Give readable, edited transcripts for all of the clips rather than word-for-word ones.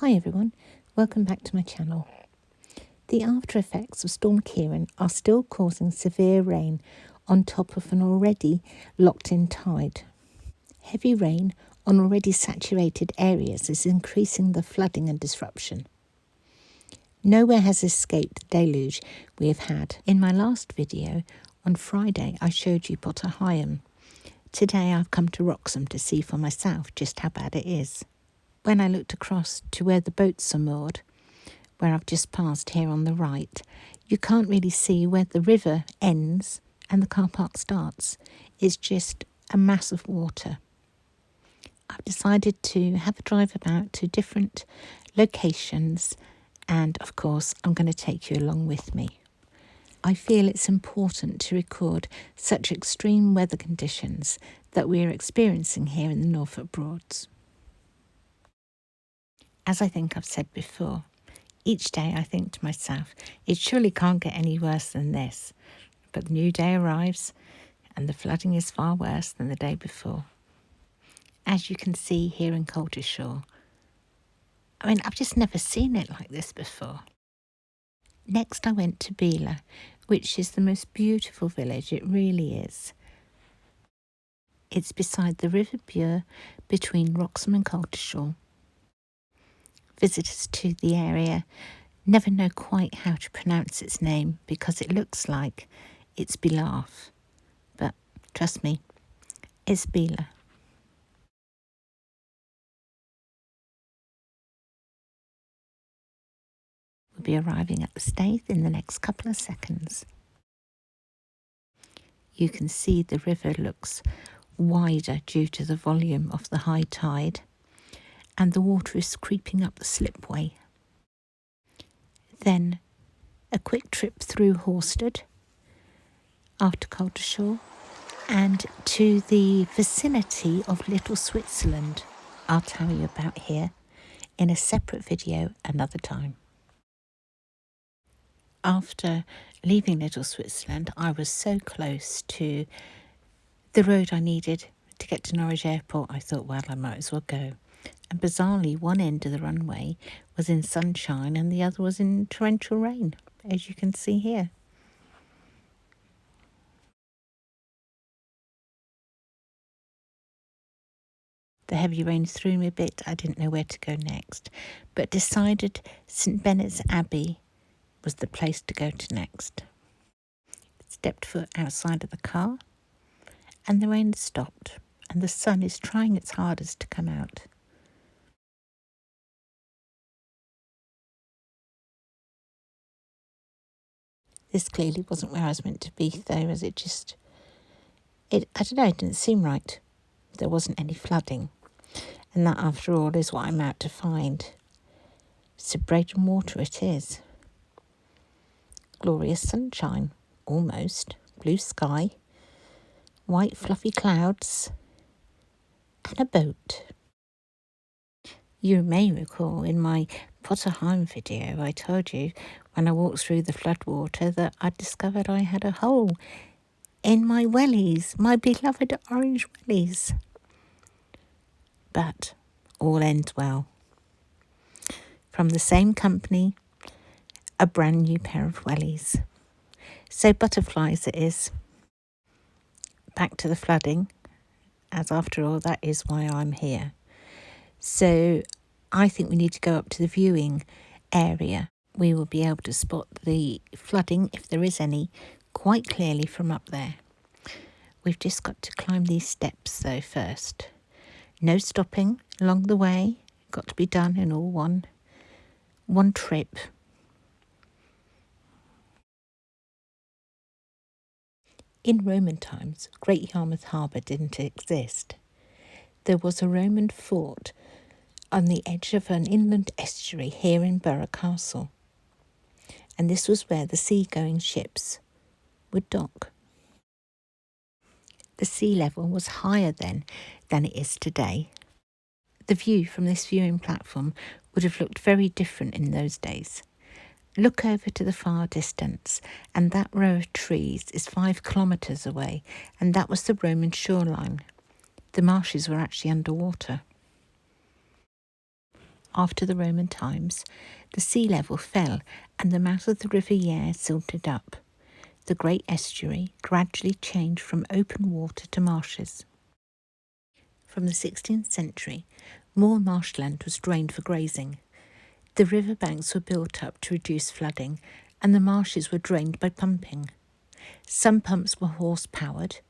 Hi everyone, welcome back to my channel. The after effects of Storm Kieran are still causing severe rain on top of an already locked-in tide. Heavy rain on already saturated areas is increasing the flooding and disruption. Nowhere has escaped the deluge we have had. In my last video on Friday I showed you Potter Heigham. Today I've come to Wroxham to see for myself just how bad it is. When I looked across to where the boats are moored, where I've just passed here on the right, you can't really see where the river ends and the car park starts. It's just a mass of water. I've decided to have a drive about to different locations and of course I'm going to take you along with me. I feel it's important to record such extreme weather conditions that we are experiencing here in the Norfolk Broads. As I think I've said before, each day I think to myself, it surely can't get any worse than this. But the new day arrives and the flooding is far worse than the day before. As you can see here in Coltishall, I've just never seen it like this before. Next I went to Belaugh, which is the most beautiful village, it really is. It's beside the River Bure between Wroxham and Coltishall. Visitors to the area never know quite how to pronounce its name because it looks like it's Belaugh, but trust me, it's Belaugh. We'll be arriving at the Staithe in the next couple of seconds. You can see the river looks wider due to the volume of the high tide, and the water is creeping up the slipway. Then a quick trip through Horsted, after Coltishall, and to the vicinity of Little Switzerland. I'll tell you about here in a separate video another time. After leaving Little Switzerland, I was so close to the road I needed to get to Norwich Airport, I thought, well, I might as well go. And bizarrely, one end of the runway was in sunshine and the other was in torrential rain, as you can see here. The heavy rain threw me a bit. I didn't know where to go next, but decided St Benet's Abbey was the place to go to next. Stepped foot outside of the car and the rain stopped and the sun is trying its hardest to come out. This clearly wasn't where I was meant to be though, as I don't know, it didn't seem right. There wasn't any flooding. And that, after all, is what I'm out to find. So Breydon Water it is. Glorious sunshine, almost. Blue sky, white fluffy clouds, and a boat. You may recall in my Potter Heigham video I told you when I walked through the floodwater that I discovered I had a hole in my wellies, my beloved orange wellies. But all ends well. From the same company, a brand new pair of wellies. So butterflies it is. Back to the flooding, as after all that is why I'm here. So I think we need to go up to the viewing area. We will be able to spot the flooding, if there is any, quite clearly from up there. We've just got to climb these steps though first. No stopping along the way, got to be done in all one trip. In Roman times, Great Yarmouth Harbour didn't exist. There was a Roman fort on the edge of an inland estuary here in Burgh Castle, and this was where the sea-going ships would dock. The sea level was higher then than it is today. The view from this viewing platform would have looked very different in those days. Look over to the far distance, and that row of trees is 5 kilometres away, and that was the Roman shoreline. The marshes were actually underwater. After the Roman times, the sea level fell and the mouth of the River Yare silted up. The great estuary gradually changed from open water to marshes. From the 16th century, more marshland was drained for grazing. The river banks were built up to reduce flooding, and the marshes were drained by pumping. Some pumps were horse-powered,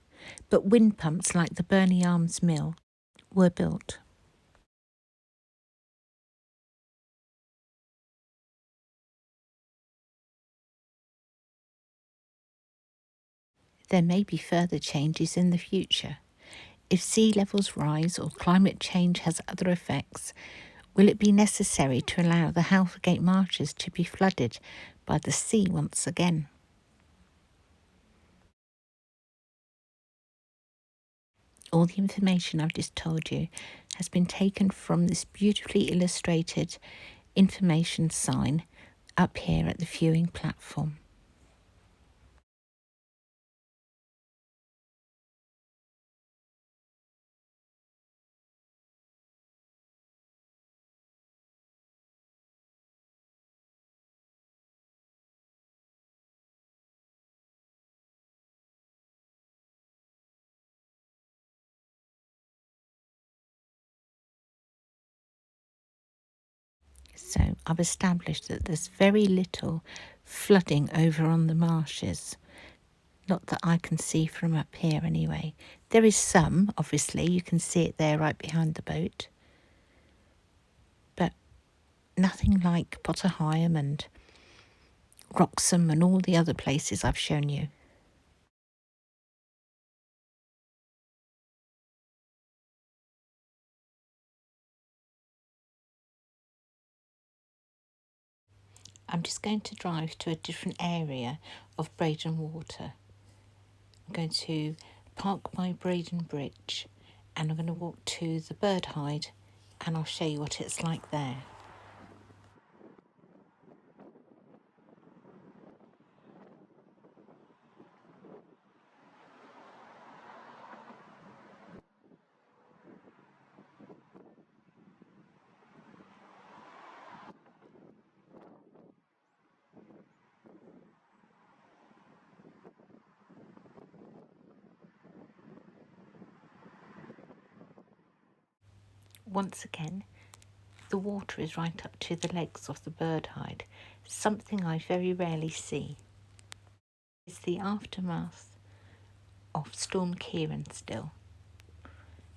but wind pumps like the Burney Arms Mill were built. There may be further changes in the future. If sea levels rise or climate change has other effects, will it be necessary to allow the Halfgate marshes to be flooded by the sea once again? All the information I've just told you has been taken from this beautifully illustrated information sign up here at the viewing platform. So I've established that there's very little flooding over on the marshes. Not that I can see from up here anyway. There is some, obviously, you can see it there right behind the boat. But nothing like Potter Heigham and Wroxham and all the other places I've shown you. I'm just going to drive to a different area of Breydon Water. I'm going to park by Breydon Bridge and I'm going to walk to the bird hide and I'll show you what it's like there. Once again, the water is right up to the legs of the bird hide, something I very rarely see. It's the aftermath of Storm Kieran still.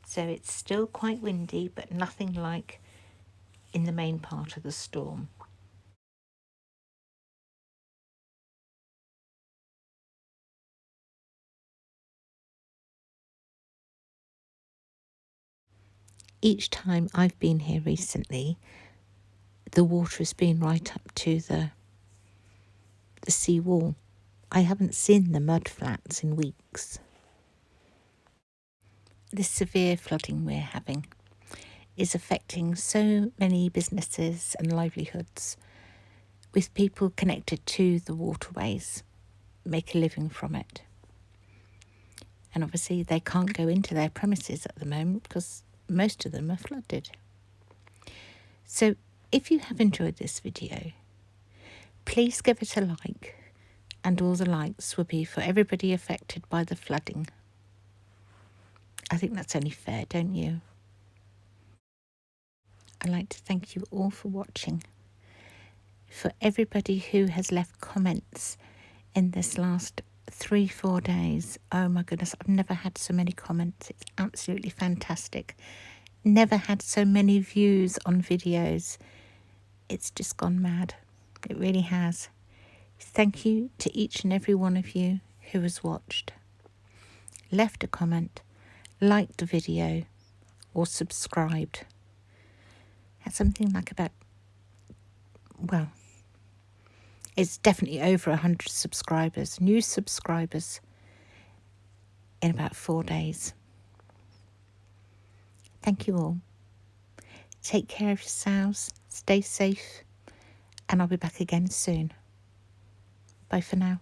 So it's still quite windy, but nothing like in the main part of the storm. Each time I've been here recently, the water has been right up to the sea wall. I haven't seen the mud flats in weeks. This severe flooding we're having is affecting so many businesses and livelihoods, with people connected to the waterways make a living from it. And obviously they can't go into their premises at the moment because most of them are flooded. So if you have enjoyed this video, please give it a like, and all the likes will be for everybody affected by the flooding. I think that's only fair, don't you? I'd like to thank you all for watching. For everybody who has left comments in this last 3-4 days, oh my goodness, I've never had so many comments. It's absolutely fantastic. Never had so many views on videos. It's just gone mad. It really has. Thank you to each and every one of you who has watched, left a comment, liked the video, or subscribed. Had something like about, well, it's definitely over 100 subscribers, new subscribers, in about 4 days. Thank you all. Take care of yourselves, stay safe, and I'll be back again soon. Bye for now.